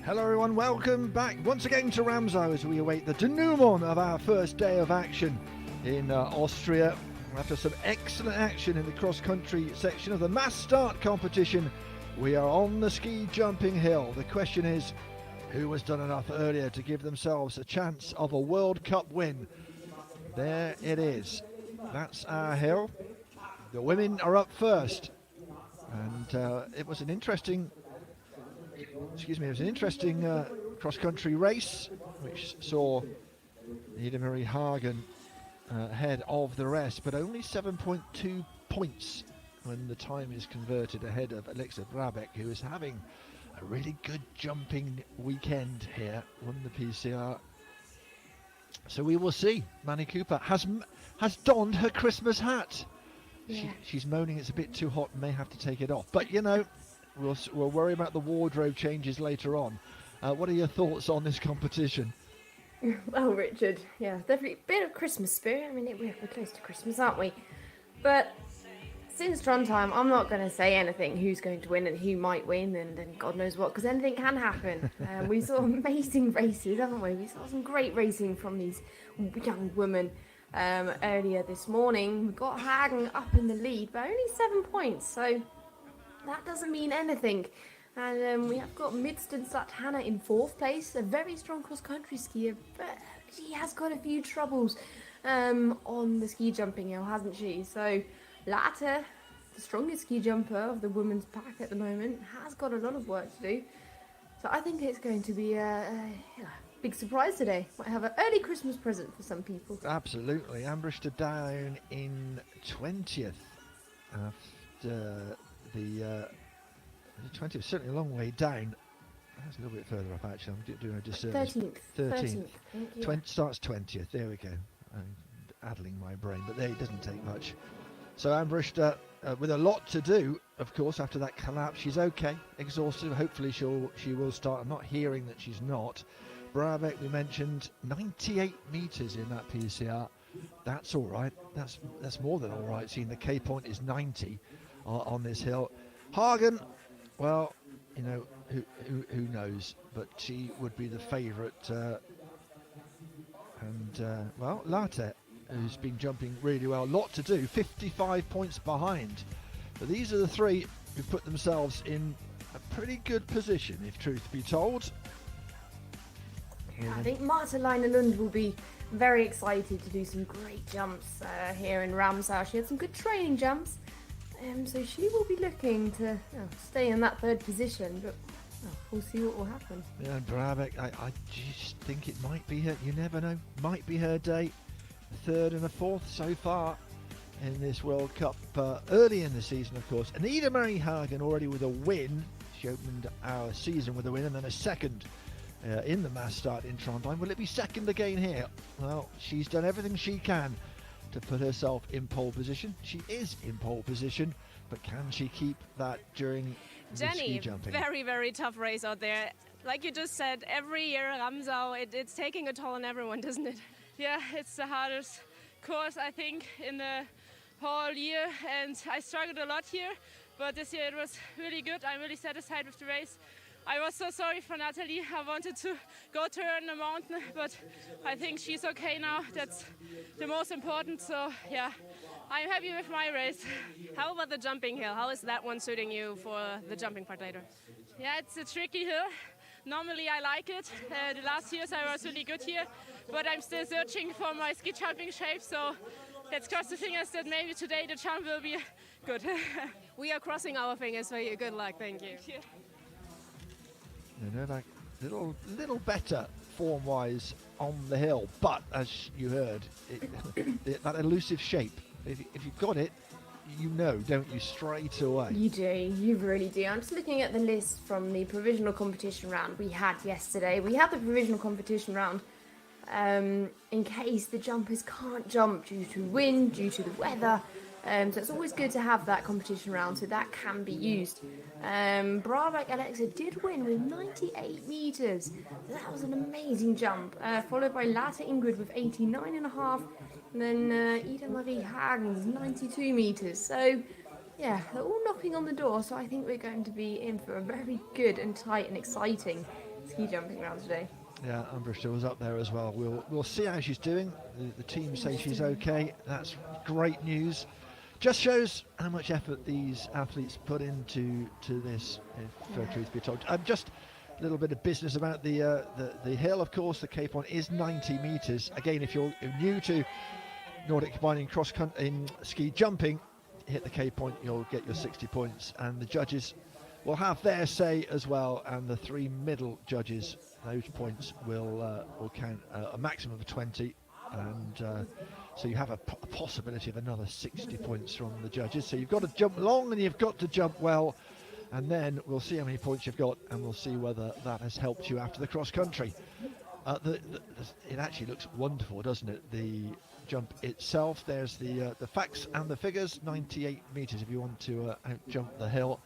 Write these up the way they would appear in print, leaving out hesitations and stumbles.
Hello everyone, welcome back once again to Ramsau as we await the denouement of our first day of action in Austria. After some excellent action in the cross-country section of the mass start competition, we are on the ski jumping hill. The question is, who has done enough earlier to give themselves a chance of a World Cup win? There it is. That's our hill. The women are up first. And it was an interesting cross-country race, which saw Ida Marie Hagen ahead of the rest, but only 7.2 points when the time is converted ahead of Alexa Brabeck, who is having a really good jumping weekend here, won the PCR. So we will see. Manny Cooper has donned her Christmas hat. Yeah. She's moaning it's a bit too hot and may have to take it off. But, you know, we'll worry about the wardrobe changes later on. What are your thoughts on this competition? Well, Richard, yeah, definitely a bit of Christmas spirit. I mean, we're close to Christmas, aren't we? But since Trondheim, I'm not going to say anything who's going to win and who might win and God knows what, because anything can happen. We saw amazing races, haven't we? We saw some great racing from these young women earlier this morning. We got Hagen up in the lead by only 7 points, so that doesn't mean anything. And we have got Midstenstat Hannah in 4th place, a very strong cross-country skier, but she has got a few troubles on the ski jumping hill, hasn't she? So Latte, the strongest ski jumper of the women's pack at the moment, has got a lot of work to do. So I think it's going to be a big surprise today. Might have an early Christmas present for some people. Absolutely. Ambrista down in 20th after the 20th, certainly a long way down. That's a little bit further up actually. I'm doing a disservice. 13th. Thank you. Starts 20th. There we go. I'm addling my brain, but there it doesn't take much. So Ambrista with a lot to do, of course, after that collapse. She's okay, exhausted. Hopefully she will start. I'm not hearing that she's not. Brabeck, we mentioned, 98 meters in that PCR. That's all right. That's more than all right. Seeing the K point is 90 on this hill. Hagen, well, you know, who knows, but she would be the favourite. Well, Latte, who's been jumping really well, lot to do, 55 points behind. But these are the three who put themselves in a pretty good position, if truth be told. I think Marta Lund will be very excited to do some great jumps here in Ramsau. She had some good training jumps. So she will be looking to stay in that 3rd position, but we'll see what will happen. Yeah, and Brabeck, I just think it might be her, you never know, might be her day. 3rd and a 4th so far in this World Cup, early in the season, of course. And Ida Marie Hagen already with a win. She opened our season with a win and then a 2nd in the mass start in Trondheim. Will it be 2nd again here? Well, she's done everything she can to put herself in pole position. She is in pole position, but can she keep that during the ski jumping? Very, very tough race out there. Like you just said, every year Ramsau, it's taking a toll on everyone, doesn't it? Yeah, it's the hardest course, I think, in the whole year, and I struggled a lot here, but this year it was really good. I'm really satisfied with the race. I was so sorry for Natalie. I wanted to go to her in the mountain, but I think she's okay now. That's the most important. So, yeah, I'm happy with my race. How about the jumping hill? How is that one suiting you for the jumping part later? Yeah, it's a tricky hill. Normally I like it. The last years I was really good here, but I'm still searching for my ski jumping shape. So let's cross the fingers that maybe today the jump will be good. We are crossing our fingers for you. Good luck. Thank you. Yeah. You know, like little better form-wise on the hill, but as you heard, that elusive shape. If you've got it, you know, don't you, straight away? You do, you really do. I'm just looking at the list from the provisional competition round we had yesterday. We had the provisional competition round in case the jumpers can't jump due to wind, due to the weather. So it's always good to have that competition round, so that can be used. Brabeck Alexa did win with 98 meters. So that was an amazing jump, followed by Latte Ingrid with 89.5, and then Ida Marie Hagen's 92 meters. So yeah, they're all knocking on the door, so I think we're going to be in for a very good and tight and exciting ski jumping round today. Yeah, Ambrista was up there as well. We'll see how she's doing. The team say she's okay. That's great news. Just shows how much effort these athletes put into this, if truth be told. Just a little bit of business about the hill, of course. The Cape Point is 90 metres. Again, if you're new to Nordic Combined in ski jumping, hit the Cape Point, you'll get your 60 points. And the judges will have their say as well. And the 3 middle judges, those points will count a maximum of 20. And so you have a possibility of another 60 points from the judges. So you've got to jump long and you've got to jump well, and then we'll see how many points you've got, and we'll see whether that has helped you after the cross country. It actually looks wonderful, doesn't it? The jump itself, there's the facts and the figures. 98 metres if you want to out jump the hill.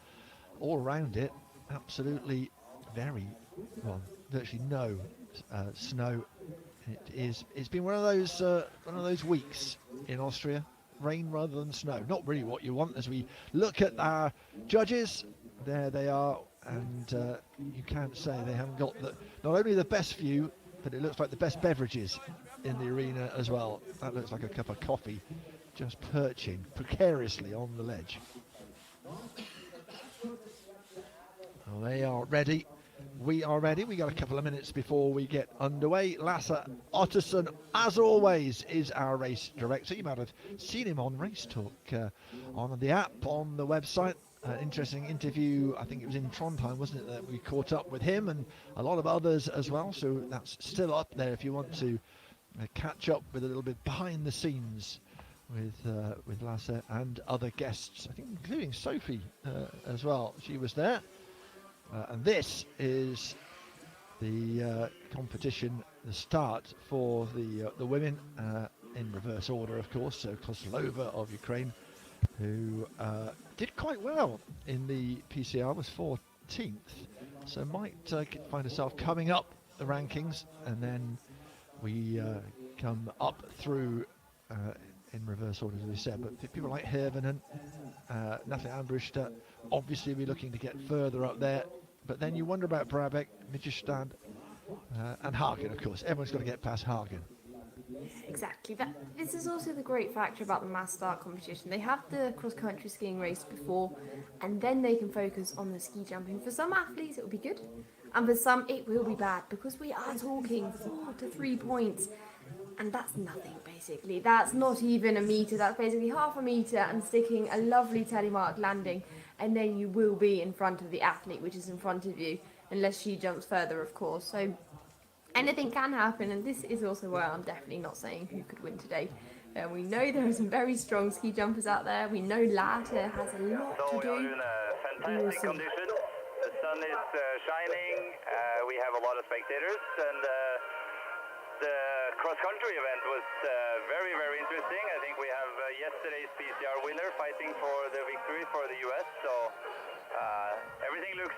All around it, absolutely virtually no snow. It's been one of those weeks in Austria, rain rather than snow. Not really what you want. As we look at our judges, there they are, and you can't say they haven't got not only the best view, but it looks like the best beverages in the arena as well. That looks like a cup of coffee just perching precariously on the ledge. Well, they are ready. We are ready. We got a couple of minutes before we get underway. Lasse Ottersen, as always, is our race director. You might have seen him on Race Talk on the app, on the website. Interesting interview. I think it was in Trondheim, wasn't it, that we caught up with him and a lot of others as well. So that's still up there if you want to catch up with a little bit behind the scenes with Lasse and other guests. I think including Sophie as well. She was there. And this is the competition, the start for the women in reverse order, of course. So Kozlova of Ukraine, who did quite well in the PCR, was 14th. So might find herself coming up the rankings, and then we come up through in reverse order, as we said. But people like Hervenen, Nathalie Ambrista, obviously we're looking to get further up there. But then you wonder about Brabeck, Midtjylland, and Hagen, of course. Everyone's got to get past Hagen. Exactly. This is also the great factor about the mass start competition. They have the cross-country skiing race before, and then they can focus on the ski jumping. For some athletes, it will be good, and for some, it will be bad, because we are talking 4 to 3 points, and that's nothing, basically. That's not even a metre. That's basically half a metre and sticking a lovely telemark landing, and then you will be in front of the athlete, which is in front of you, unless she jumps further, of course. So anything can happen, and this is also where I'm definitely not saying who could win today. We know there are some very strong ski jumpers out there. We know Lasse has a lot to do. We are in a fantastic condition. The sun is shining. We have a lot of spectators, and the cross-country event was very, very interesting. I think we have yesterday's PCR winner fighting for the victory for the US. So everything looks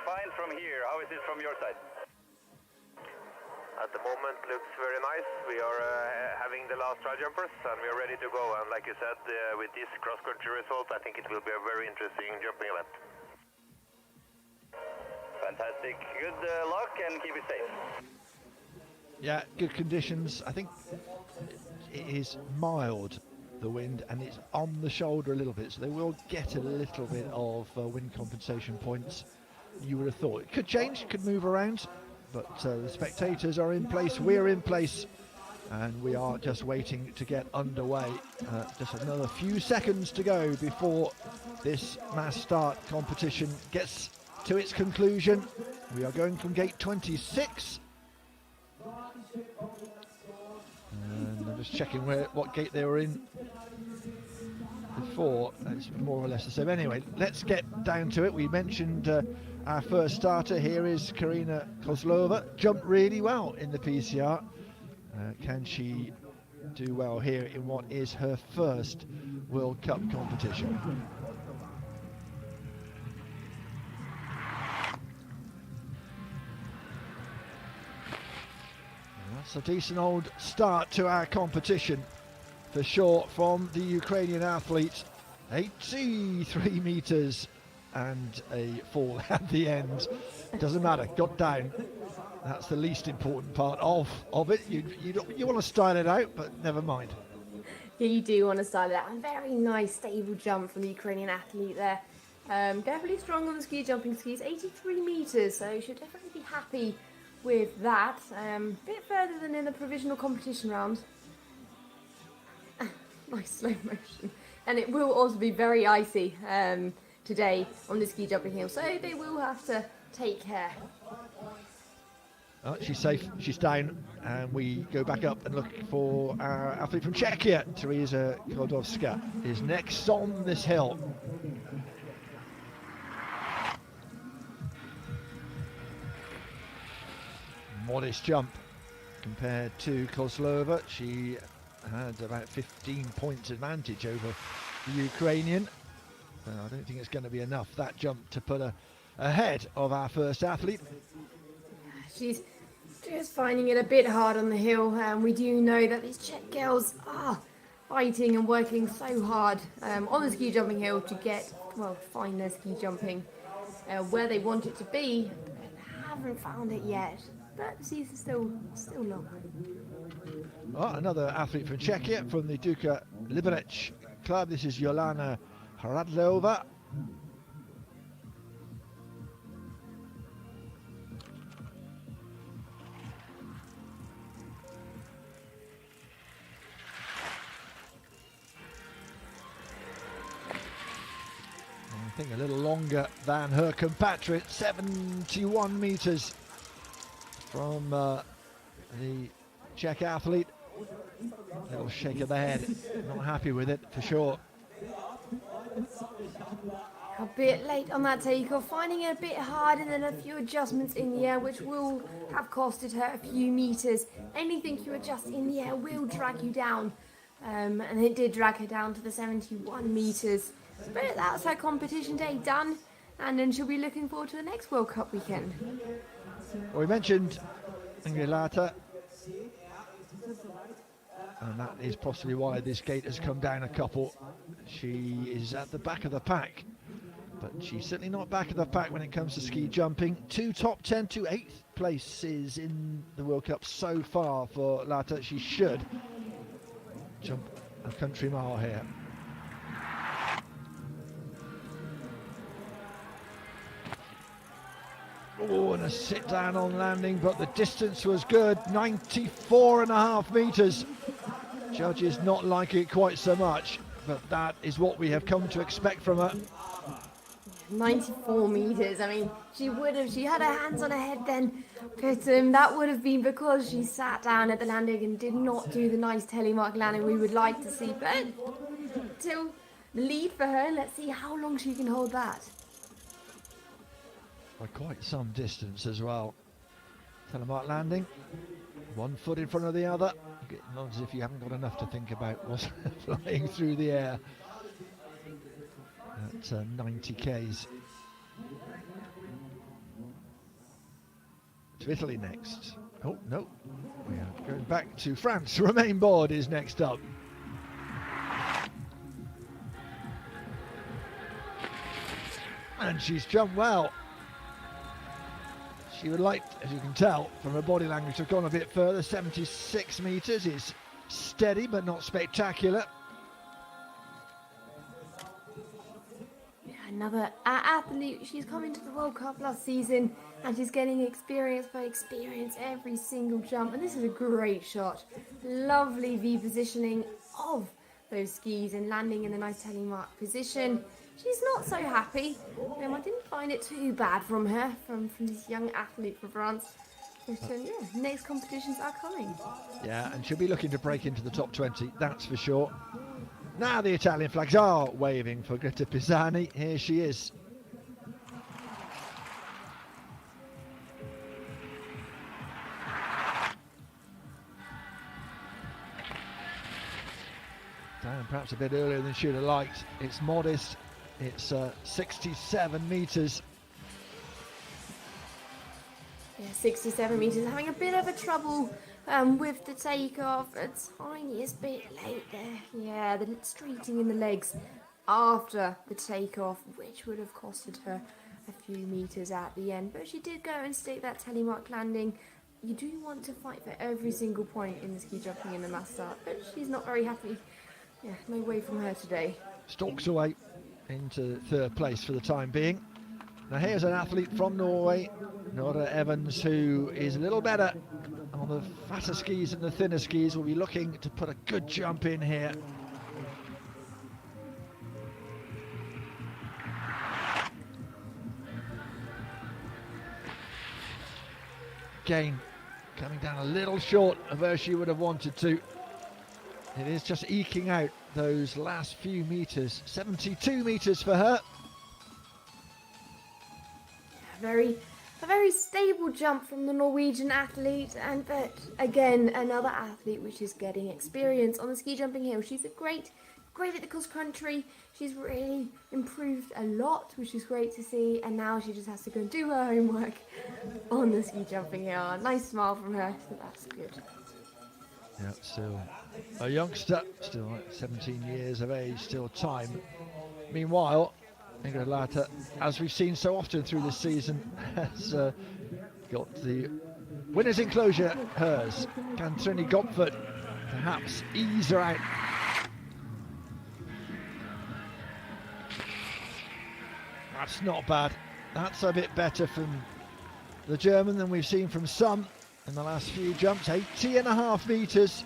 fine from here. How is it from your side? At the moment, looks very nice. We are having the last tri jumpers, and we are ready to go. And like you said, with this cross-country result, I think it will be a very interesting jumping event. Fantastic. Good luck, and keep it safe. Yeah, good conditions. I think it is mild, the wind, and it's on the shoulder a little bit, so they will get a little bit of wind compensation points. You would have thought it could change, could move around, but the spectators are in place, we're in place, and we are just waiting to get underway. Just another few seconds to go before this mass start competition gets to its conclusion. We are going from gate 26. And I'm just checking what gate they were in before. It's more or less the same. Anyway, let's get down to it. We mentioned our first starter. Here is Karina Kozlova. Jumped really well in the PCR. Can she do well here in what is her first World Cup competition? That's a decent old start to our competition for sure from the Ukrainian athlete. 83 metres and a fall at the end. Doesn't matter, got down. That's the least important part of it. You want to style it out, but never mind. Yeah, you do want to style it out. A very nice, stable jump from the Ukrainian athlete there. Definitely strong on the ski jumping skis, 83 meters, so you should definitely be happy with that. A bit further than in the provisional competition round. Nice slow motion. And it will also be very icy today on the ski jumping hill, so they will have to take care. She's safe, she's down, and we go back up and look for our athlete from Czechia. Teresa Klodowska is next on this hill. Modest jump compared to Kozlova. She had about 15 points advantage over the Ukrainian. I don't think it's going to be enough, that jump, to put her ahead of our first athlete. She's just finding it a bit hard on the hill, and we do know that these Czech girls are fighting and working so hard on the ski jumping hill to get, well, find their ski jumping where they want it to be. They haven't found it yet, but the season's still long. Another athlete from Czechia, from the Duka Liberec club. This is Jolana Hradlova. I think a little longer than her compatriot, 71 meters from the Czech athlete. Little shake of the head, not happy with it for sure. A bit late on that takeoff, finding it a bit hard, and then a few adjustments in the air, which will have costed her a few meters. Anything you adjust in the air will drag you down, and it did drag her down to the 71 meters. But that's her competition day done, and then she'll be looking forward to the next World Cup weekend. Well, we mentioned Angelata, and that is possibly why this gate has come down a couple. She is at the back of the pack, but she's certainly not back of the pack when it comes to ski jumping. 2 top 10 to 8th places in the World Cup so far for Lata. She should jump a country mile here. Oh, and a sit down on landing, but the distance was good, 94.5 meters. Judges not like it quite so much, but that is what we have come to expect from her. 94 meters. I mean, she had her hands on her head then, but that would have been because she sat down at the landing and did not do the nice telemark landing we would like to see. But still, the lead for her. Let's see how long she can hold that. By quite some distance as well. Telemark landing, 1 foot in front of the other. Not as if you haven't got enough to think about what's flying through the air at 90 Ks. To Italy next. Oh, no. We are going back to France. Romain Borde is next up. And she's jumped well. She would like, as you can tell from her body language, to have gone a bit further. 76 meters is steady but not spectacular. Yeah, another athlete. She's come into the World Cup last season and she's getting experience by experience every single jump. And this is a great shot. Lovely V positioning of those skis and landing in a nice telemark position. She's not so happy. I didn't find it too bad from her, from this young athlete from France. But yeah, next competitions are coming. Yeah, and she'll be looking to break into the top 20, that's for sure. Now the Italian flags are waving for Greta Pisani. Here she is. Down perhaps a bit earlier than she would have liked. It's modest. It's 67 meters. Yeah, 67 meters. Having a bit of a trouble with the takeoff. A tiniest bit late there. Yeah, the straighting in the legs after the takeoff, which would have costed her a few meters at the end, but she did go and stick that telemark landing. You do want to fight for every single point in the ski jumping in the mass start, but she's not very happy. Yeah, no way from her today. Stalks away into third place for the time being. Now here's an athlete from Norway, Nora Evans, who is a little better on the fatter skis and the thinner skis. Will be looking to put a good jump in here. Again, coming down a little short of where she would have wanted to. It is just eking out those last few meters. 72 meters for her. A very stable jump from the Norwegian athlete, but again another athlete which is getting experience on the ski jumping hill. She's great at the cross country. She's really improved a lot, which is great to see, and now she just has to go and do her homework on the ski jumping hill. A nice smile from her, so that's good. Yeah, still a youngster, still 17 years of age, still time. Meanwhile, Ingrid Latta, as we've seen so often through this season, has got the winner's enclosure, hers. Can Trini Gopfert perhaps ease her out? That's not bad. That's a bit better from the German than we've seen from some in the last few jumps. 80.5 meters.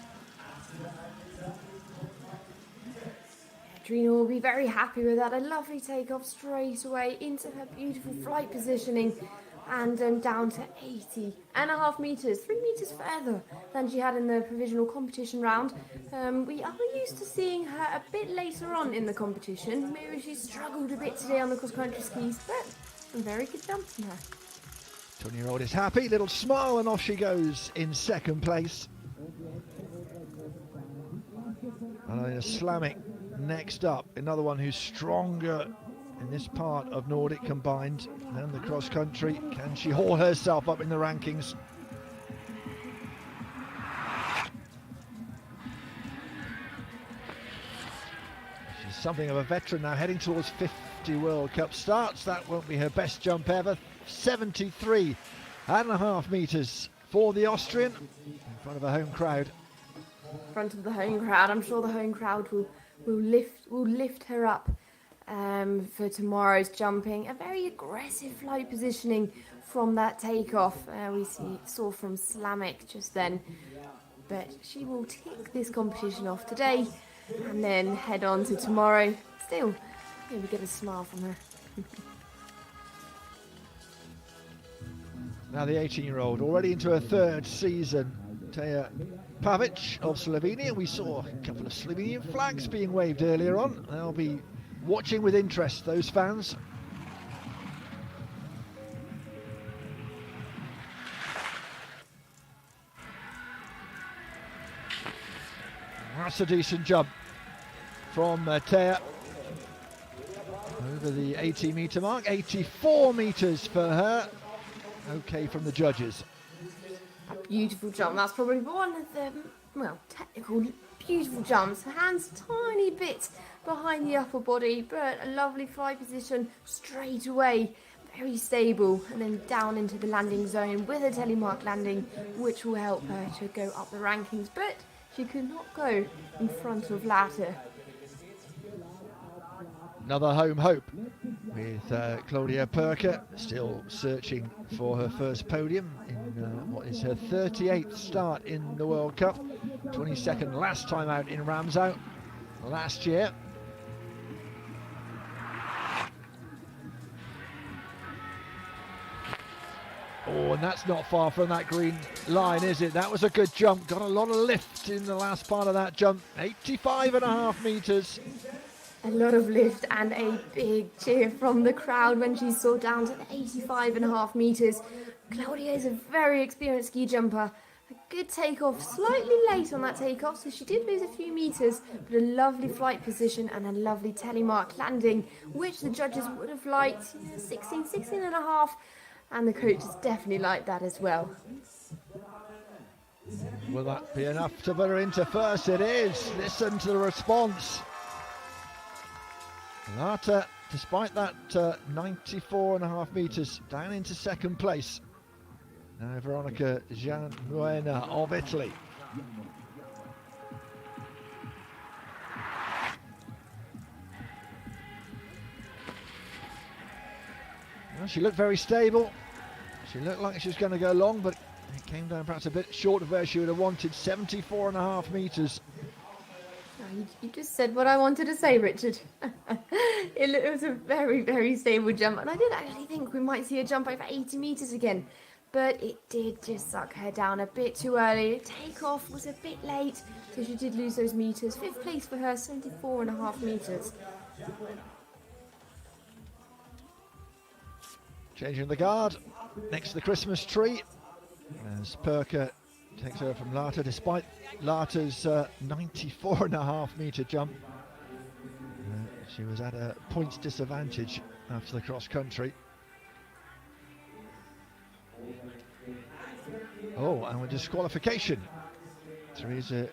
Trina will be very happy with that. A lovely takeoff straight away into her beautiful flight positioning, and down to 80.5 meters, 3 meters further than she had in the provisional competition round. We are used to seeing her a bit later on in the competition. Maybe she struggled a bit today on the cross-country skis, but a very good jump from her. 20-year-old is happy, little smile, and off she goes in second place. And Slamming next up, another one who's stronger in this part of Nordic Combined than the cross country. Can she haul herself up in the rankings? She's something of a veteran now, heading towards 50 World Cup starts. That won't be her best jump ever. 73.5 meters for the Austrian in front of a home crowd. In front of the home crowd, I'm sure the home crowd will lift her up for tomorrow's jumping. A very aggressive flight positioning from that takeoff we saw from Slamek just then, but she will tick this competition off today and then head on to tomorrow. Still, maybe get a smile from her. Now the 18-year-old, already into her third season, Teja Pavic of Slovenia. We saw a couple of Slovenian flags being waved earlier on. They'll be watching with interest, those fans. That's a decent jump from Teja over the 80-meter mark. 84 meters for her. Okay from the judges. A beautiful jump. That's probably one of the, technical, beautiful jumps. Her hands tiny bit behind the upper body, but a lovely flight position straight away. Very stable, and then down into the landing zone with a telemark landing, which will help her to go up the rankings. But she could not go in front of Latta. Another home hope with Claudia Perker, still searching for her first podium in what is her 38th start in the World Cup. 22nd last time out in Ramsau last year. Oh, and that's not far from that green line, is it? That was a good jump. Got a lot of lift in the last part of that jump. 85.5 meters. A lot of lift and a big cheer from the crowd when she saw down to the 85.5 meters. Claudia is a very experienced ski jumper. A good takeoff, slightly late on that takeoff, so she did lose a few meters, but a lovely flight position and a lovely telemark landing, which the judges would have liked. 16.5, and the coaches definitely liked that as well. Will that be enough to put her into first? It is. Listen to the response. Latta despite that 94.5 metres, down into second place. Now Veronica Giannuena of Italy. Well, she looked very stable. She looked like she was going to go long, but it came down perhaps a bit short of where she would have wanted, 74.5 metres. You just said what I wanted to say, Richard. It was a very, very stable jump, and I did actually think we might see a jump over 80 metres again, but it did just suck her down a bit too early. Takeoff was a bit late, so she did lose those metres. 5th place for her, 74.5 metres. Changing the guard next to the Christmas tree as Perker takes over from Lata, despite Lata's 94.5 metre jump. She was at a points disadvantage after the cross country. Oh, and with disqualification, Teresa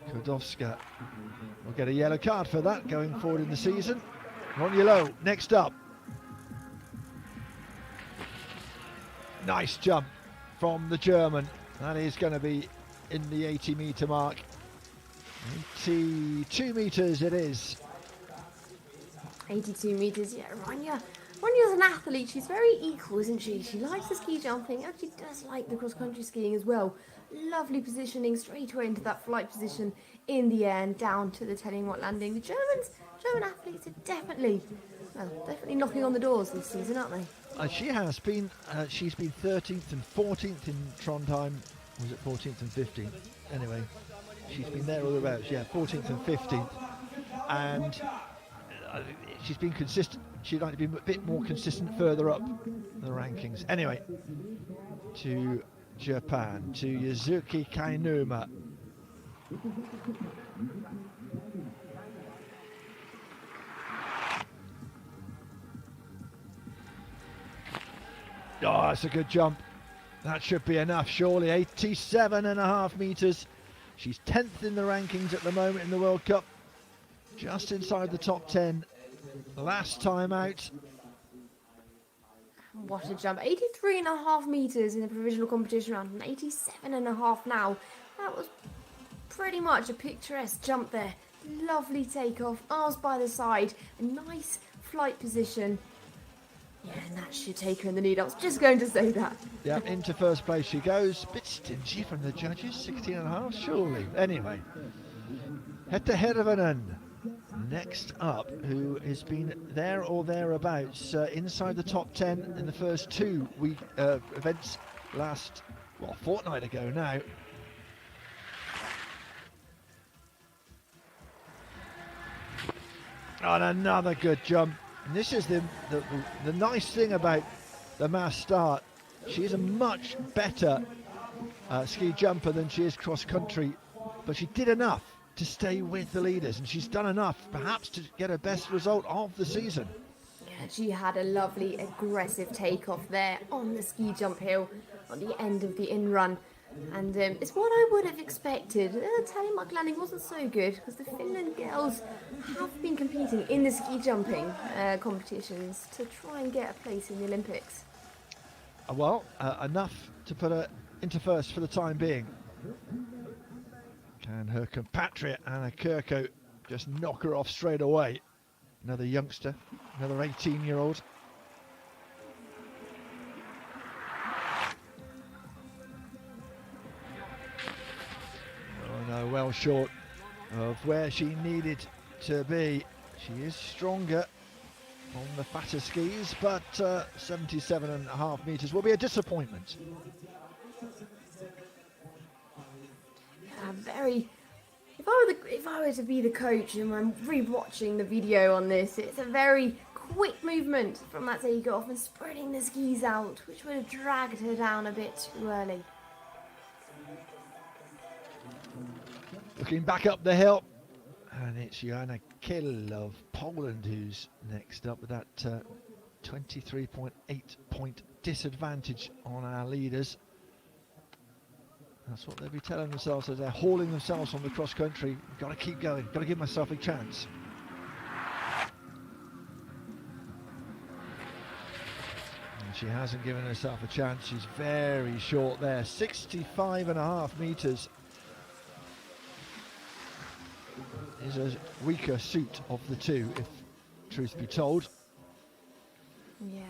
Kodowska will get a yellow card for that going forward in the season. Ronja Low next up. Nice jump from the German. That is going to be in the 80 metre mark. 82 metres it is. 82 metres, yeah, Ronja's an athlete. She's very equal, isn't she? She likes the ski jumping, and she does like the cross-country skiing as well. Lovely positioning straight away into that flight position in the air and down to the telling what landing. The German athletes are definitely knocking on the doors this season, aren't they? She has been. She's been 13th and 14th in Trondheim. Was it 14th and 15th? Anyway, she's been there or thereabouts. Yeah, 14th and 15th, and she's been consistent. She'd like to be a bit more consistent further up the rankings. Anyway, to Japan, to Yuzuki Kainuma. Oh, that's a good jump. That should be enough, surely. 87.5 metres. She's 10th in the rankings at the moment in the World Cup. Just inside the top 10. Last time out. What a jump. 83.5 metres in the provisional competition round and 87.5 now. That was pretty much a picturesque jump there. Lovely takeoff, arms by the side, a nice flight position. Yeah, and that should take her in the lead. I was just going to say that. Yeah, into first place she goes. Bit stingy from the judges, 16.5, surely. Anyway, head to Hervonen. Next up, who has been there or thereabouts inside the top 10 in the first two events last, fortnight ago now. And another good jump. And this is the nice thing about the mass start. She's a much better ski jumper than she is cross country, but she did enough to stay with the leaders, and she's done enough perhaps to get her best result of the season. Yeah, she had a lovely aggressive takeoff there on the ski jump hill on the end of the in run, and it's what I would have expected. The telemark landing wasn't so good because the Finland girls have been competing in the ski jumping competitions to try and get a place in the Olympics. Enough to put her into first for the time being. Can her compatriot Anna Kirko just knock her off straight away? Another youngster, another 18-year-old. Oh no, well short of where she needed to be. She is stronger on the fatter skis, but 77.5 metres will be a disappointment. If I were to be the coach and I'm re-watching the video on this, it's a very quick movement from that takeoff and spreading the skis out, which would have dragged her down a bit too early. Looking back up the hill, and it's Joanna Kill of Poland who's next up with that 23.8 point disadvantage on our leaders. That's what they'll be telling themselves as they're hauling themselves on the cross country. Got to keep going, got to give myself a chance. She hasn't given herself a chance. She's very short there. 65.5 metres is a weaker suit of the two, if truth be told. Yeah,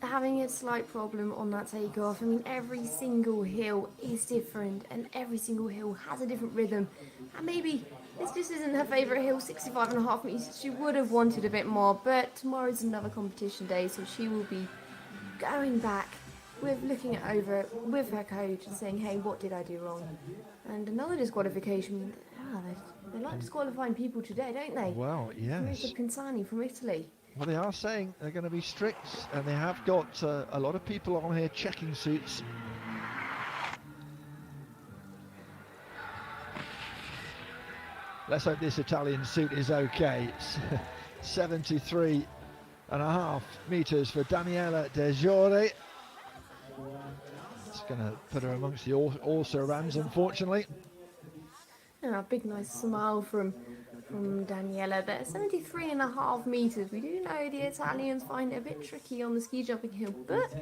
having a slight problem on that takeoff. I mean, every single hill is different, and every single hill has a different rhythm. And maybe this just isn't her favourite hill, 65.5 metres. She would have wanted a bit more, but tomorrow's another competition day, so she will be going back with looking it over with her coach and saying, hey, what did I do wrong? And another disqualification. They like disqualifying people today, don't they? Well, yes. Marisa Pinzani from Italy. Well, they are saying they're going to be strict, and they have got a lot of people on here checking suits. Let's hope this Italian suit is okay. 73.5 metres for Daniela De Giore. It's going to put her amongst the also-rans, unfortunately. A big nice smile from Daniela there. 73.5 metres. We do know the Italians find it a bit tricky on the ski jumping hill, but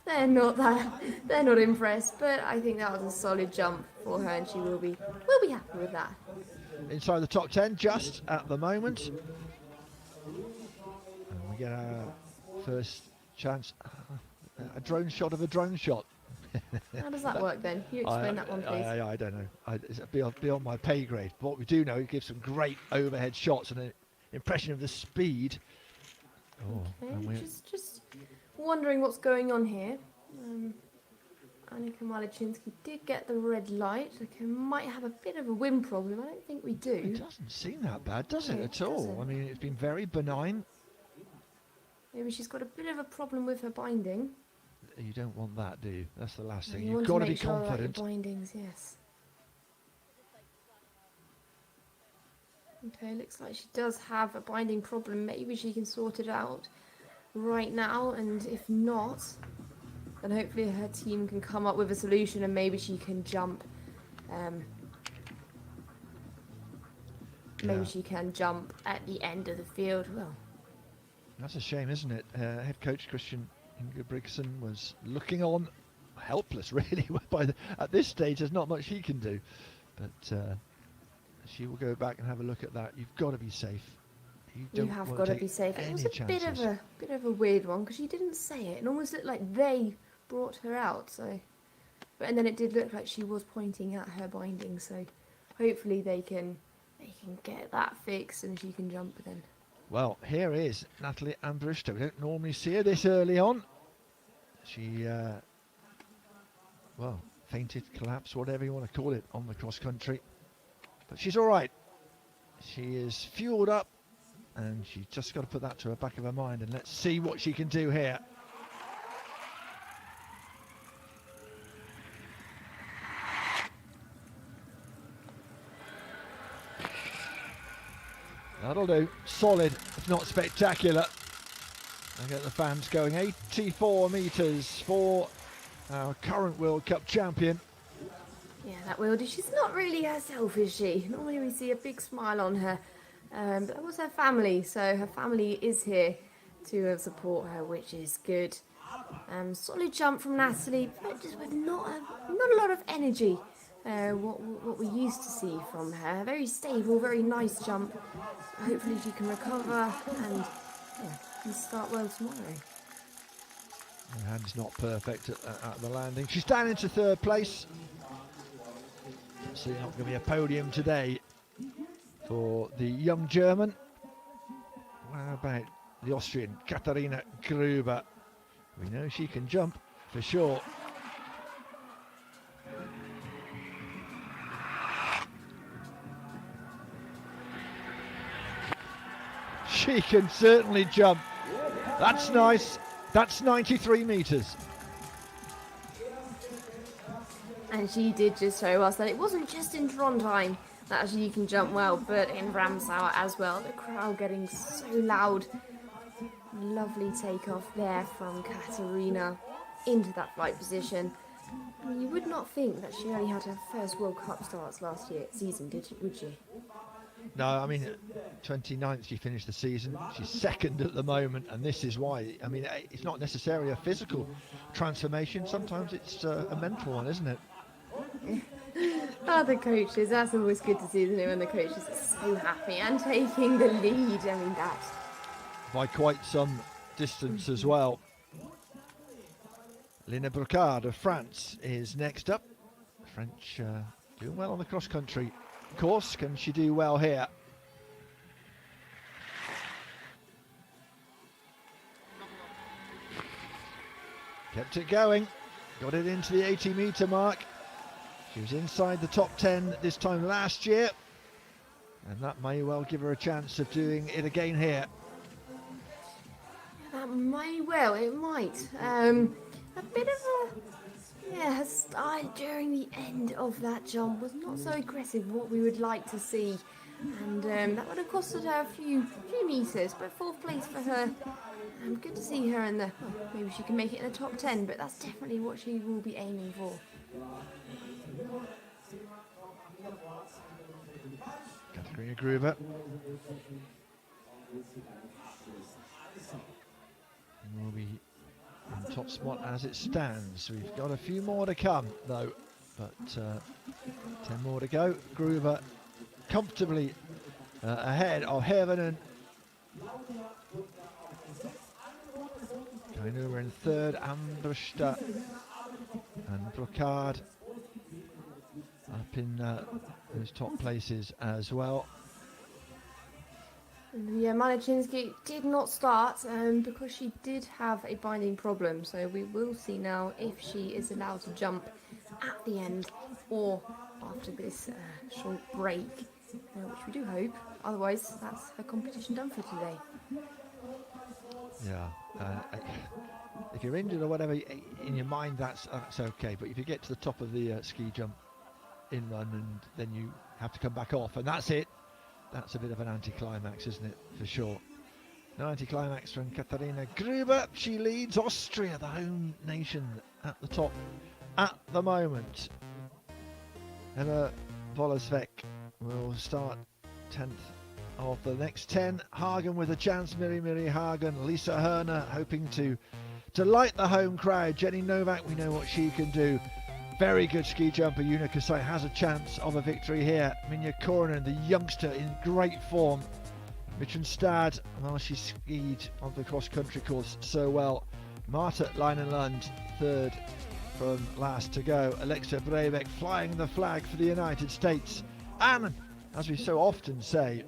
they're not impressed. But I think that was a solid jump for her, and she will be happy with that. Inside the top 10 just at the moment. And we get our first chance, a drone shot of a drone shot. How does that work then? You explain that one, please. I don't know. It's beyond my pay grade. But what we do know, it gives some great overhead shots and an impression of the speed. Okay, just wondering what's going on here. Annika Malicinski did get the red light. Okay, might have a bit of a wind problem. I don't think we do. It doesn't seem that bad, does it, at all? I mean, it's been very benign. Maybe she's got a bit of a problem with her binding. You don't want that, do you? That's the last thing. You You've want got to make be sure about your confident. bindings, yes. Okay, looks like she does have a binding problem. Maybe she can sort it out right now, and if not, then hopefully her team can come up with a solution and maybe she can jump. Maybe she can jump at the end of the field. Well, that's a shame, isn't it? Head coach Christian Ingebrigtsen was looking on, helpless really. At this stage, there's not much he can do, but she will go back and have a look at that. You've got to be safe. You have got to be safe. It was a bit of a weird one because she didn't say it. It almost looked like they brought her out. And then it did look like she was pointing at her binding. So hopefully they can get that fixed and she can jump then. Well, here is Natalie Ambrusta. We don't normally see her this early on. She, fainted, collapsed, whatever you want to call it, on the cross country. But she's all right. She is fueled up, and she's just got to put that to the back of her mind, and let's see what she can do here. That'll do. Solid, if not spectacular. I get the fans going. 84 metres for our current World Cup champion. Yeah, that Wildy. She's not really herself, is she? Normally we see a big smile on her. But that was her family, so her family is here to support her, which is good. Solid jump from Natalie, but just with not a lot of energy. What we used to see from her. Very stable, very nice jump. Hopefully she can recover and start well tomorrow. Her hand's not perfect at the landing. She's down into third place. So not going to be a podium today for the young German. How about the Austrian Katharina Gruber? We know she can jump for sure. She can certainly jump. That's nice. That's 93 metres. And she did just show us that it wasn't just in Trondheim that actually you can jump well, but in Ramsau as well. The crowd getting so loud. Lovely takeoff there from Katarina into that flight position. I mean, you would not think that she only had her first World Cup starts last season, would you? No, I mean, 29th she finished the season. She's second at the moment, and this is why. I mean, it's not necessarily a physical transformation. Sometimes it's a mental one, isn't it? The coaches, that's always good to see, isn't it, when the coaches are so happy and taking the lead. I mean, that. By quite some distance as well. Lina Brocard of France is next up. French doing well on the cross-country course. Can she do well here? Kept it going, got it into the 80-metre mark. She was inside the top 10 this time last year, and that may well give her a chance of doing it again here. That may well, it might. A bit of her style during the end of that jump was not so aggressive, what we would like to see. And that would have costed her a few metres, but 4th place for her. Good to see her in the, maybe she can make it in the top 10, but that's definitely what she will be aiming for. Katarina Gruber. Will be in top spot as it stands. We've got a few more to come though, but 10 more to go. Gruber comfortably ahead of Heaven. Kainua in 3rd, Ambruster and Brocard up in those top places as well. Yeah, Malachinsky did not start because she did have a binding problem, so we will see now if she is allowed to jump at the end or after this short break, which we do hope. Otherwise, that's her competition done for today. Yeah, if you're injured or whatever, in your mind that's okay, but if you get to the top of the ski jump in run and then you have to come back off and that's it, that's a bit of an anticlimax, isn't it, for sure. No anticlimax from Katharina Gruber. She leads Austria, the home nation, at the top at the moment. Emma Wollersbeck will start 10th of the next 10. Hagen with a chance, Miri Hagen. Lisa Herner hoping to light the home crowd. Jenny Novak, we know what she can do. Very good ski jumper. Una Kasai has a chance of a victory here. Minja Korhonen, the youngster, in great form. Mitchen Stad, well, she skied on the cross-country course so well. Marta Leinenlund, 3rd from last to go. Alexa Breivik flying the flag for the United States. And, as we so often say,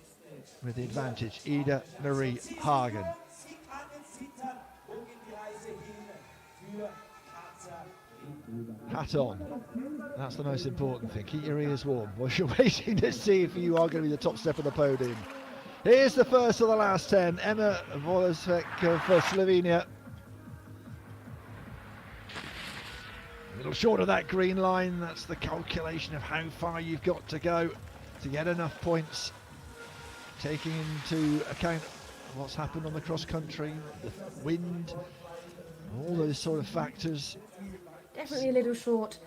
with the advantage, Ida Marie Hagen. Hat on. That's the most important thing. Keep your ears warm while you're waiting to see if you are going to be the top step of the podium. Here's the first of the last 10. Emma Wollersbeck for Slovenia. A little short of that green line. That's the calculation of how far you've got to go to get enough points. Taking into account what's happened on the cross country, the wind, all those sort of factors. Definitely a little short,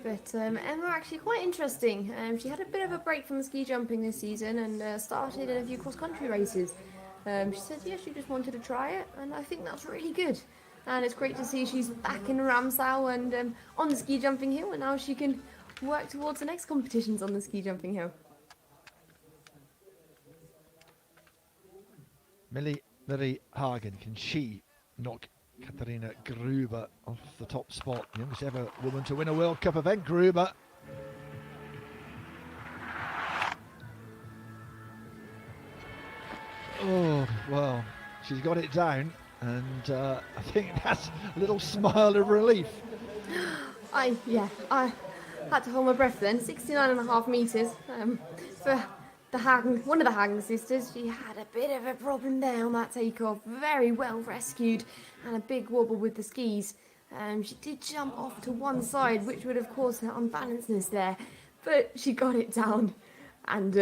but Emma actually quite interesting. She had a bit of a break from the ski jumping this season and started in a few cross-country races. She said, yes, she just wanted to try it, and I think that's really good. And it's great to see she's back in Ramsau and on the ski jumping hill, and now she can work towards the next competitions on the ski jumping hill. Marie Hagen, can she knock Katharina Gruber off the top spot? The youngest ever woman to win a World Cup event, Gruber. Oh, well, she's got it down, and I think that's a little smile of relief. I had to hold my breath then. 69.5 metres for the Hagen, one of the Hagen sisters. She had a bit of a problem there on that takeoff. Very well rescued and a big wobble with the skis. She did jump off to one side, which would have caused her unbalancedness there, but she got it down. And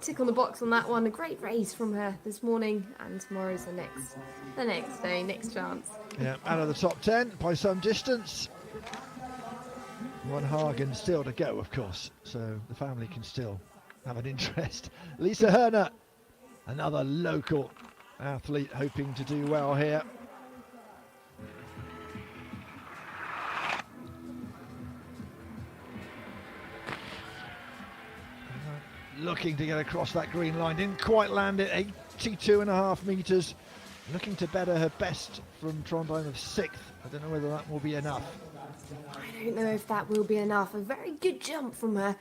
tick on the box on that one. A great race from her this morning, and tomorrow's the next day, next chance. Yeah, out of the top 10 by some distance. One Hagen still to go, of course, so the family can still have an interest. Lisa Herner, another local athlete hoping to do well here. Looking to get across that green line, didn't quite land it, 82.5 metres. Looking to better her best from Trondheim of 6th. I don't know whether that will be enough. I don't know if that will be enough. A very good jump from her.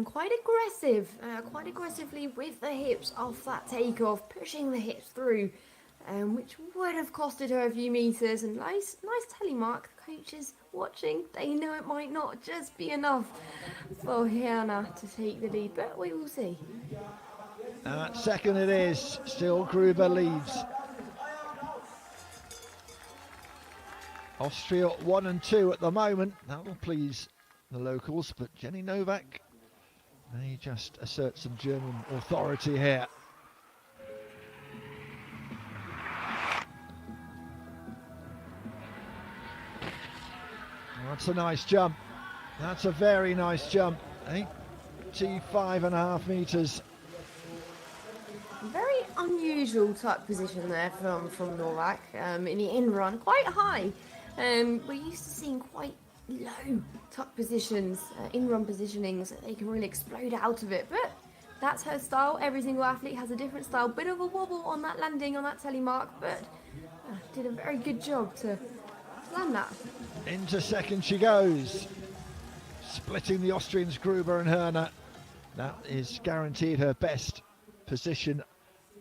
Quite aggressive, quite aggressively with the hips off that takeoff, pushing the hips through, which would have costed her a few metres. And nice telemark. The coaches watching, they know it might not just be enough for Hannah to take the lead, but we will see. Second it is, still Gruber leads. Austria 1 and 2 at the moment. That will please the locals, but Jenny Novak may just assert some German authority here. That's a nice jump. That's a very nice jump. 85.5 metres. Very unusual type position there from Novak in the in run, quite high. We're used to seeing quite low tuck positions, in-run positionings. They can really explode out of it, but that's her style. Every single athlete has a different style. Bit of a wobble on that landing, on that telemark, but did a very good job to land that. Into second she goes, splitting the Austrians Gruber and Herner. That is guaranteed her best position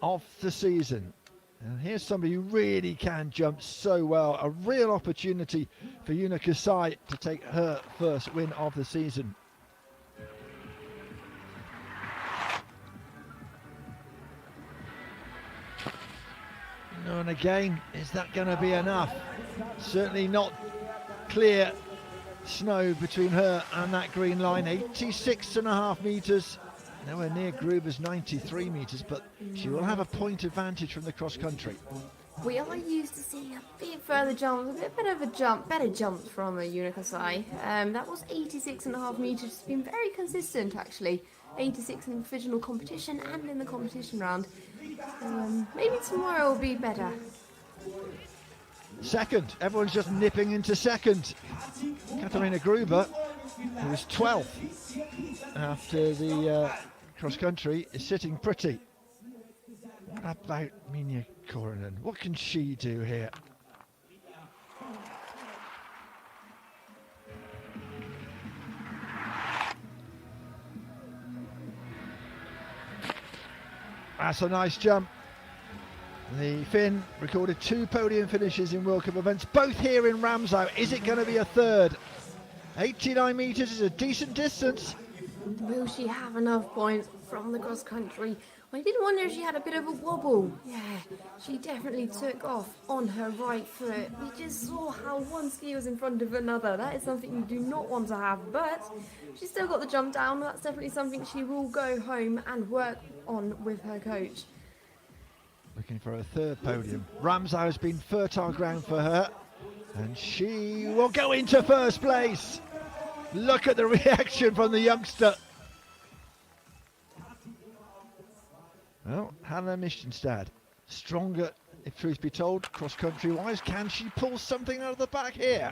of the season. And here's somebody who really can jump so well. A real opportunity for Yuna Kasai to take her first win of the season. And again, is that going to be enough? Certainly not clear snow between her and that green line. 86.5 metres. Nowhere near Gruber's 93 metres, but she will have a point advantage from the cross country. We are used to seeing a bit further jumps, a bit of a jump, better jumps from Yuna Kasai. That was 86.5 metres. It's been very consistent actually. 86 in the divisional competition and in the competition round. Maybe tomorrow will be better. Second, everyone's just nipping into second. Katharina Gruber, who was 12th after the cross country, is sitting pretty. What about Minja Korhonen? What can she do here? That's a nice jump. The Finn recorded 2 podium finishes in World Cup events, both here in Ramsau. Is it going to be a third? 89 metres is a decent distance. Will she have enough points from the cross country? I did wonder if she had a bit of a wobble. Yeah, she definitely took off on her right foot. We just saw how one ski was in front of another. That is something you do not want to have, but she still got the jump down. That's definitely something she will go home and work on with her coach. Looking for a third podium. Ramsau has been fertile ground for her, and she will go into first place. Look at the reaction from the youngster. Well, Hannah Mischenstad, stronger, if truth be told, cross-country wise. Can she pull something out of the back here?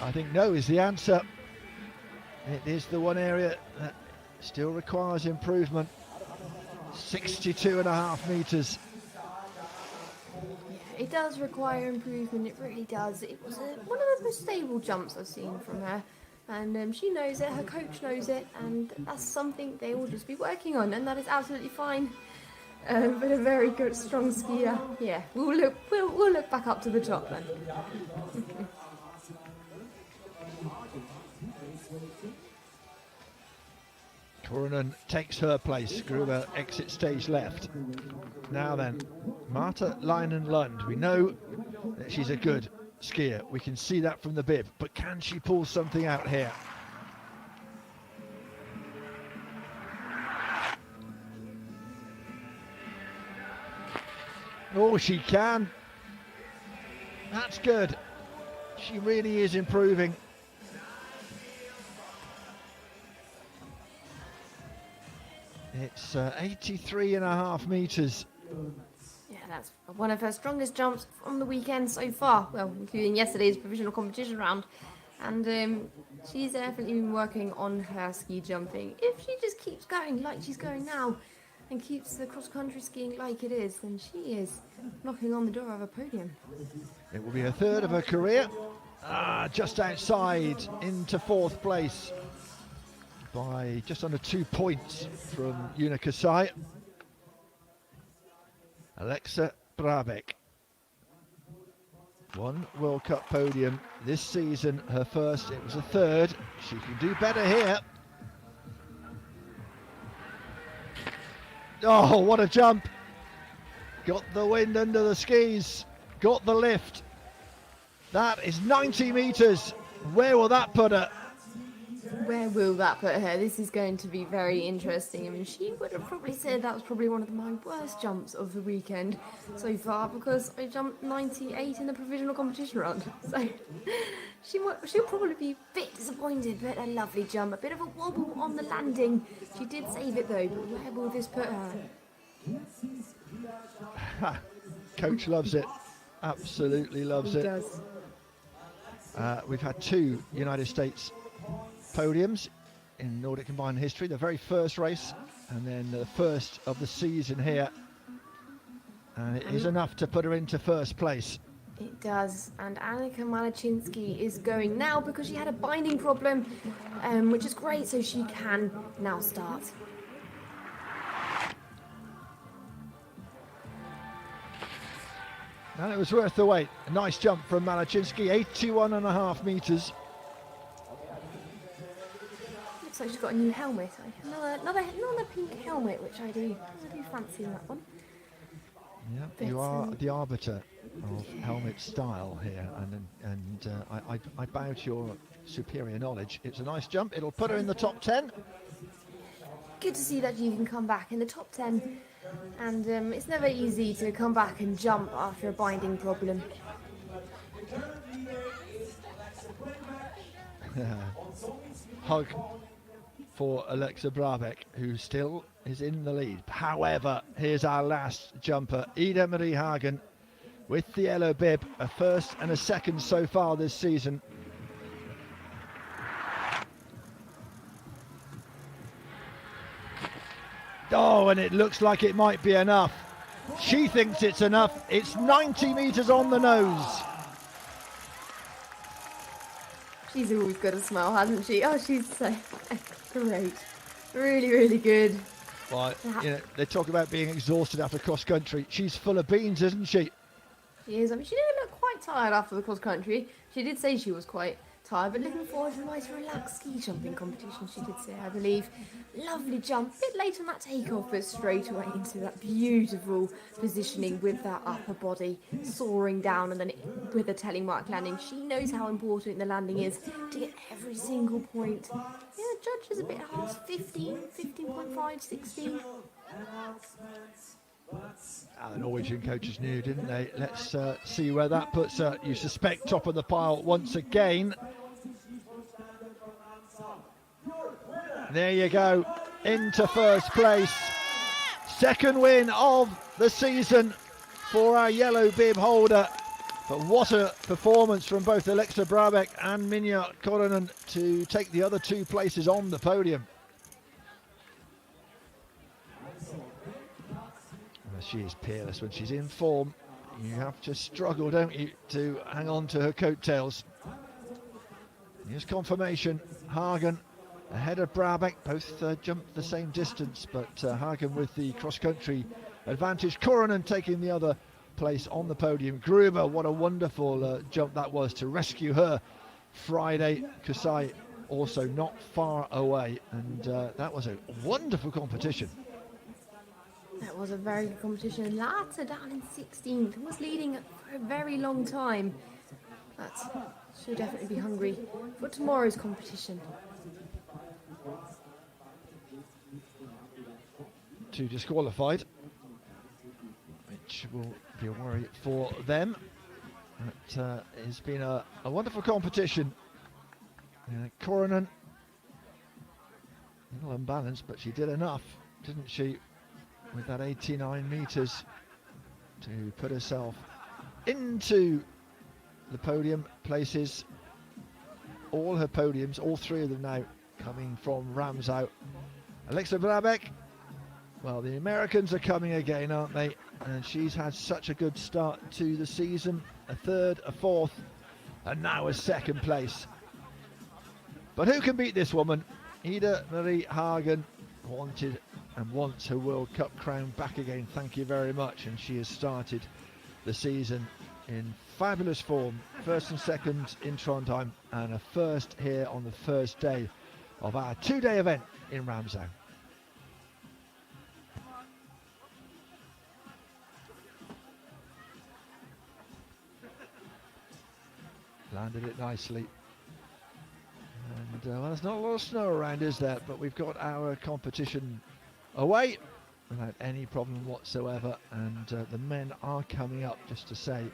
I think no is the answer. It is the one area that still requires improvement. 62.5 metres. It does require improvement, it really does. It was one of the most stable jumps I've seen from her. And she knows it, her coach knows it, and that's something they will just be working on, and that is absolutely fine. But a very good, strong skier. Yeah, we'll look back up to the top then. Korhonen takes her place. Gruber exits stage left. Now then, Marta Leinen-Lund. We know that she's a good skier. We can see that from the bib. But can she pull something out here? Oh, she can. That's good. She really is improving. It's 83.5 metres. Yeah, that's one of her strongest jumps from the weekend so far. Well, including yesterday's provisional competition round. And she's definitely been working on her ski jumping. If she just keeps going like she's going now and keeps the cross-country skiing like it is, then she is knocking on the door of a podium. It will be a third of her career. Just outside into 4th place by just under 2 points from Una Kasai. Alexa Brabeck. 1 World Cup podium this season, her first, it was a 3rd. She can do better here. Oh, what a jump. Got the wind under the skis, got the lift. That is 90 metres. Where will that put her? Where will that put her? This is going to be very interesting. I mean, she would have probably said that was probably one of my worst jumps of the weekend so far, because I jumped 98 in the provisional competition round. So she'll probably be a bit disappointed, but a lovely jump. A bit of a wobble on the landing. She did save it though, but where will this put her? Coach loves it. Absolutely loves it. He does. We've had 2 United States podiums in Nordic Combined history. The very first race, and then the first of the season here. And it is enough to put her into 1st place. It does, and Annika Malachinsky is going now because she had a binding problem, which is great, so she can now start. And it was worth the wait. A nice jump from Malachinsky, 81.5 metres. Looks like she's got a new helmet. Another pink helmet, which I do fancy that one. Yeah, But, you are the arbiter of helmet style here, and I bow to your superior knowledge. It's a nice jump. It'll put her in the top 10. Good to see that you can come back in the top 10. And it's never easy to come back and jump after a binding problem. Hug for Alexa Brabeck, who still is in the lead. However, here's our last jumper, Ida Marie Hagen, with the yellow bib, a 1st and a 2nd so far this season. Oh, and it looks like it might be enough. She thinks it's enough. It's 90 metres on the nose. She's always got a smile, hasn't she? Oh, she's so great. Really, really good. Well, you know, they talk about being exhausted after cross country. She's full of beans, isn't she? She is. I mean, she didn't look quite tired after the cross country. She did say she was quite tired, but looking forward to a nice relaxed ski jumping competition, she did say, I believe. Lovely jump, a bit late on that takeoff, but straight away into that beautiful positioning with that upper body soaring down, and then with a telemark landing. She knows how important the landing is to get every single point. Yeah, the judge is a bit harsh, 15, 15.5, 16. The Norwegian coaches knew, didn't they? Let's see where that puts her. You suspect top of the pile once again. There you go, into 1st place. 2nd win of the season for our yellow bib holder. But what a performance from both Alexa Brabeck and Minja Koronen to take the other 2 places on the podium. She is peerless when she's in form. You have to struggle, don't you, to hang on to her coattails. Here's confirmation. Hagen ahead of Brabeck. Both jumped the same distance, but Hagen with the cross-country advantage. Koronen taking the other place on the podium. Gruber, what a wonderful jump that was to rescue her Friday. Kasai also not far away, and that was a wonderful competition. That was a very good competition. Later down in 16th, was leading for a very long time. But she'll definitely be hungry for tomorrow's competition. 2 disqualified, which will be a worry for them. It has been a wonderful competition. Koronen, a little unbalanced, but she did enough. didn't she, with that 89 metres to put herself into the podium places. All her podiums, all three of them now coming from Ramsau. Alexa Brabeck, well, the Americans are coming again, aren't they? And she's had such a good start to the season. A third, a fourth, and now a second place. But who can beat this woman? Ida Marie Hagen wanted and wants her World Cup crown back again. Thank you very much. And she has started the season in fabulous form. First and second in Trondheim, and a first here on the first day of our two-day event in Ramsau. Landed it nicely. And well, there's not a lot of snow around, is there? But we've got our competition away without any problem whatsoever. And the men are coming up, just to say,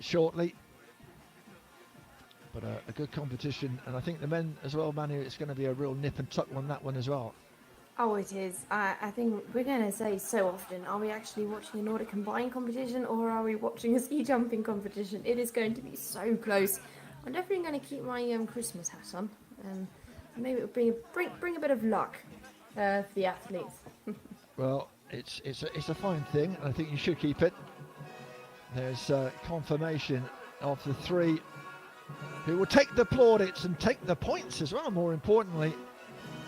shortly. But a good competition. And I think the men as well, Manu, it's going to be a real nip and tuck on that one as well. Oh, it is. I think we're going to say so often, are we actually watching a Nordic Combined competition or are we watching a ski jumping competition? It is going to be so close. I'm definitely going to keep my Christmas hat on. Maybe it'll bring a bit of luck for the athletes. Well, it's a fine thing, and I think you should keep it. There's confirmation of the three who will take the plaudits and take the points as well, more importantly.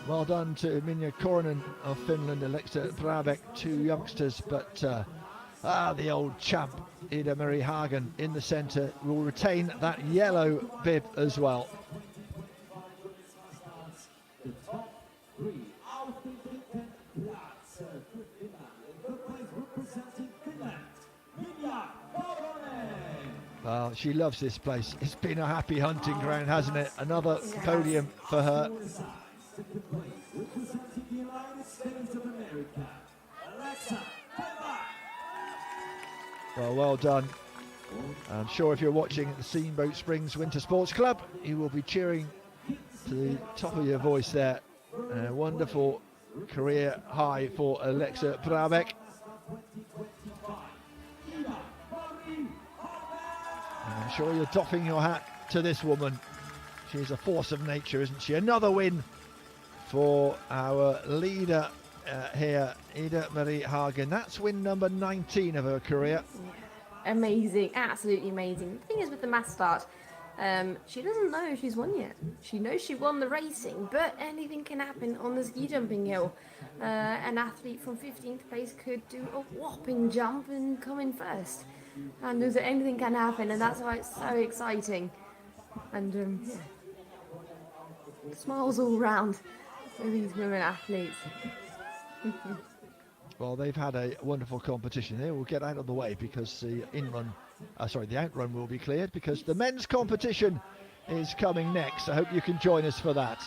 Well done to Minja Korhonen of Finland, Alexa Brabeck, two youngsters, but the old champ, Ida Marie Hagen, in the centre, will retain that yellow bib as well. Well, she loves this place. It's been a happy hunting ground, hasn't it? Another podium for her. Well done. I'm sure if you're watching at the Steamboat Springs Winter Sports Club, you will be cheering to the top of your voice there. A wonderful career high for Alexa Brabeck. And I'm sure you're doffing your hat to this woman. She's a force of nature, isn't she? Another win for our leader here, Ida Marie Hagen. That's win number 19 of her career. Amazing, absolutely amazing. The thing is with the mass start, she doesn't know if she's won yet. She knows she won the racing, but anything can happen on the ski jumping hill. An athlete from 15th place could do a whopping jump and come in first. And anything can happen, and that's why it's so exciting. And smiles all round for these women athletes. Well, they've had a wonderful competition. They will get out of the way because the outrun will be cleared because the men's competition is coming next. I hope you can join us for that.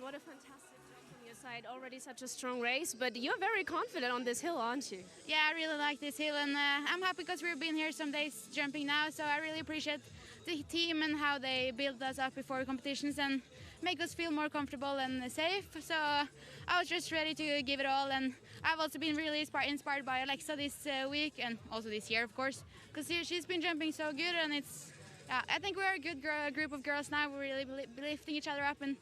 What a fantastic jump from your side. Already such a strong race, but you're very confident on this hill, aren't you? Yeah, I really like this hill, and I'm happy because we've been here some days jumping now, so I really appreciate the team and how they build us up before competitions and make us feel more comfortable and safe. So I was just ready to give it all, and I've also been really inspired by Alexa this week and also this year, of course, because she's been jumping so good, and I think we're a good group of girls now. We're really lifting each other up, and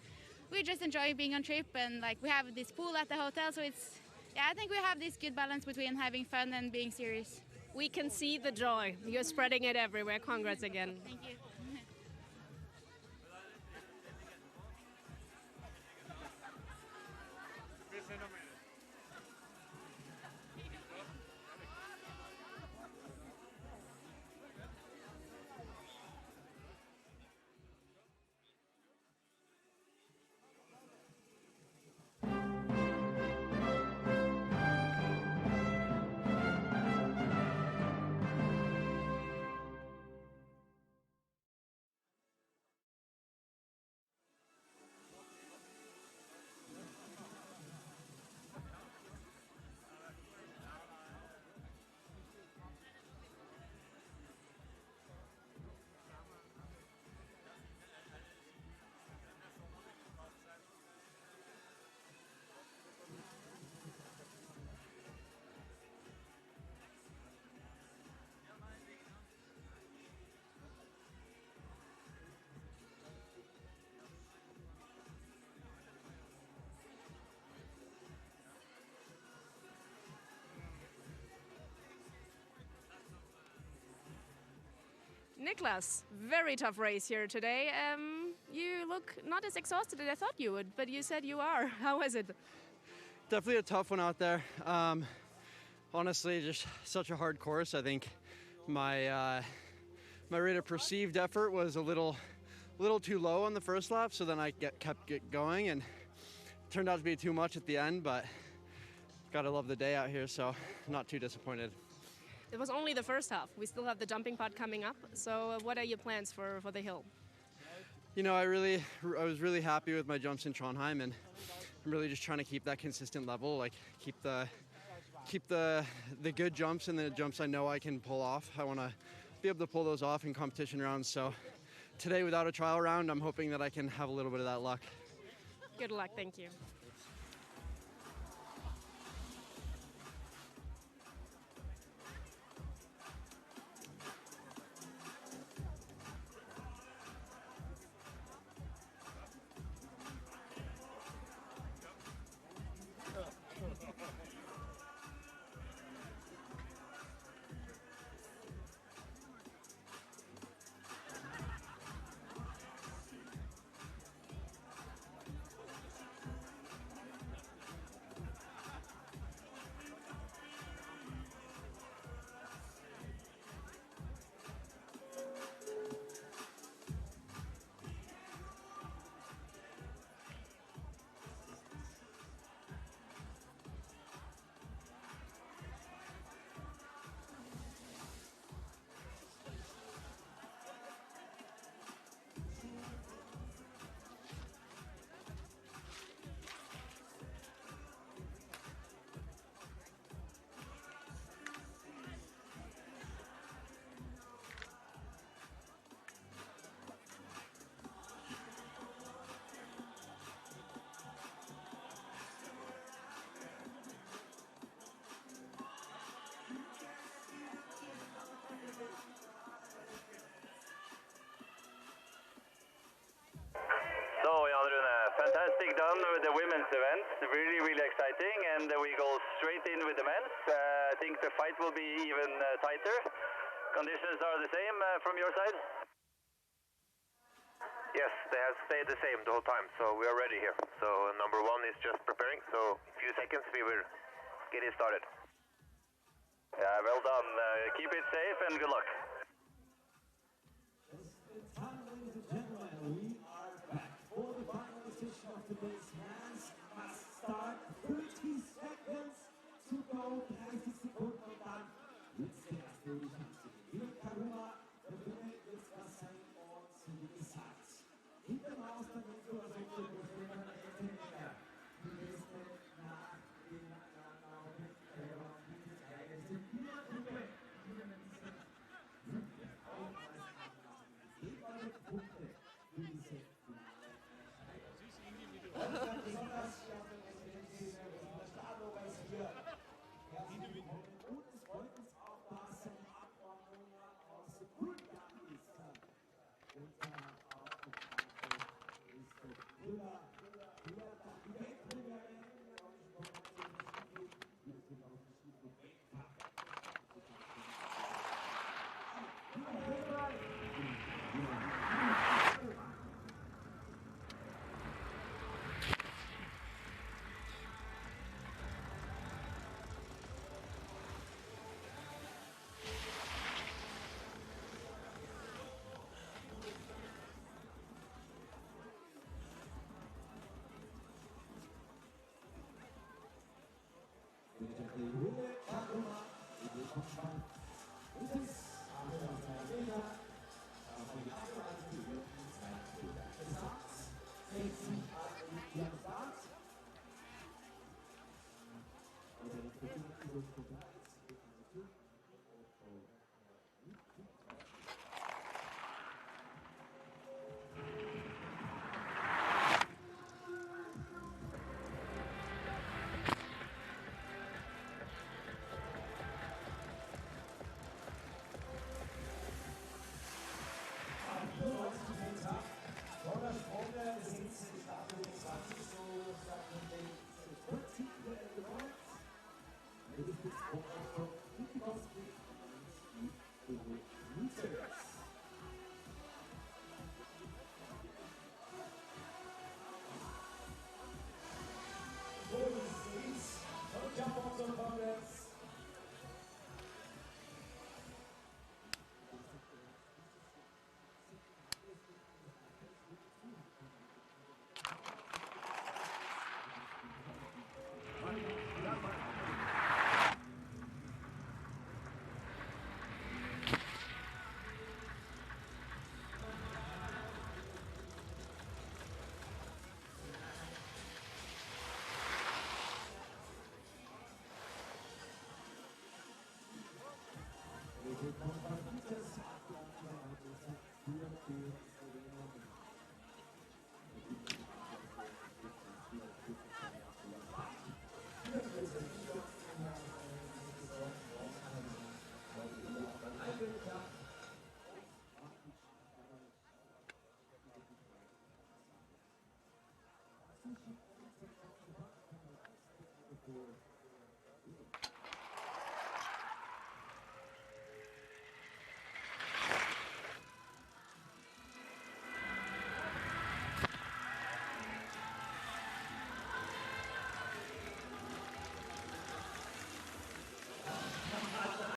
we just enjoy being on trip, and we have this pool at the hotel, so I think we have this good balance between having fun and being serious. We can see the joy. You're spreading it everywhere. Congrats again. Thank you. Niklas, very tough race here today. You look not as exhausted as I thought you would, but you said you are. How was it? Definitely a tough one out there. Honestly, just such a hard course. I think my rate of perceived effort was a little too low on the first lap, so then I kept going, and it turned out to be too much at the end, but gotta love the day out here, so not too disappointed. It was only the first half. We still have the jumping part coming up. So what are your plans for the hill? You know, I was really happy with my jumps in Trondheim, and I'm really just trying to keep that consistent level, like keep the good jumps and the jumps I know I can pull off. I want to be able to pull those off in competition rounds. So today, without a trial round, I'm hoping that I can have a little bit of that luck. Good luck, thank you. So, Jan Rune, fantastic done with the women's event. Really, really exciting. And we go straight in with the men's. I think the fight will be even tighter. Conditions are the same from your side? Yes, they have stayed the same the whole time, so we are ready here. So number one is just preparing, so in a few seconds we will get it started. Yeah, well done. Keep it safe and good luck.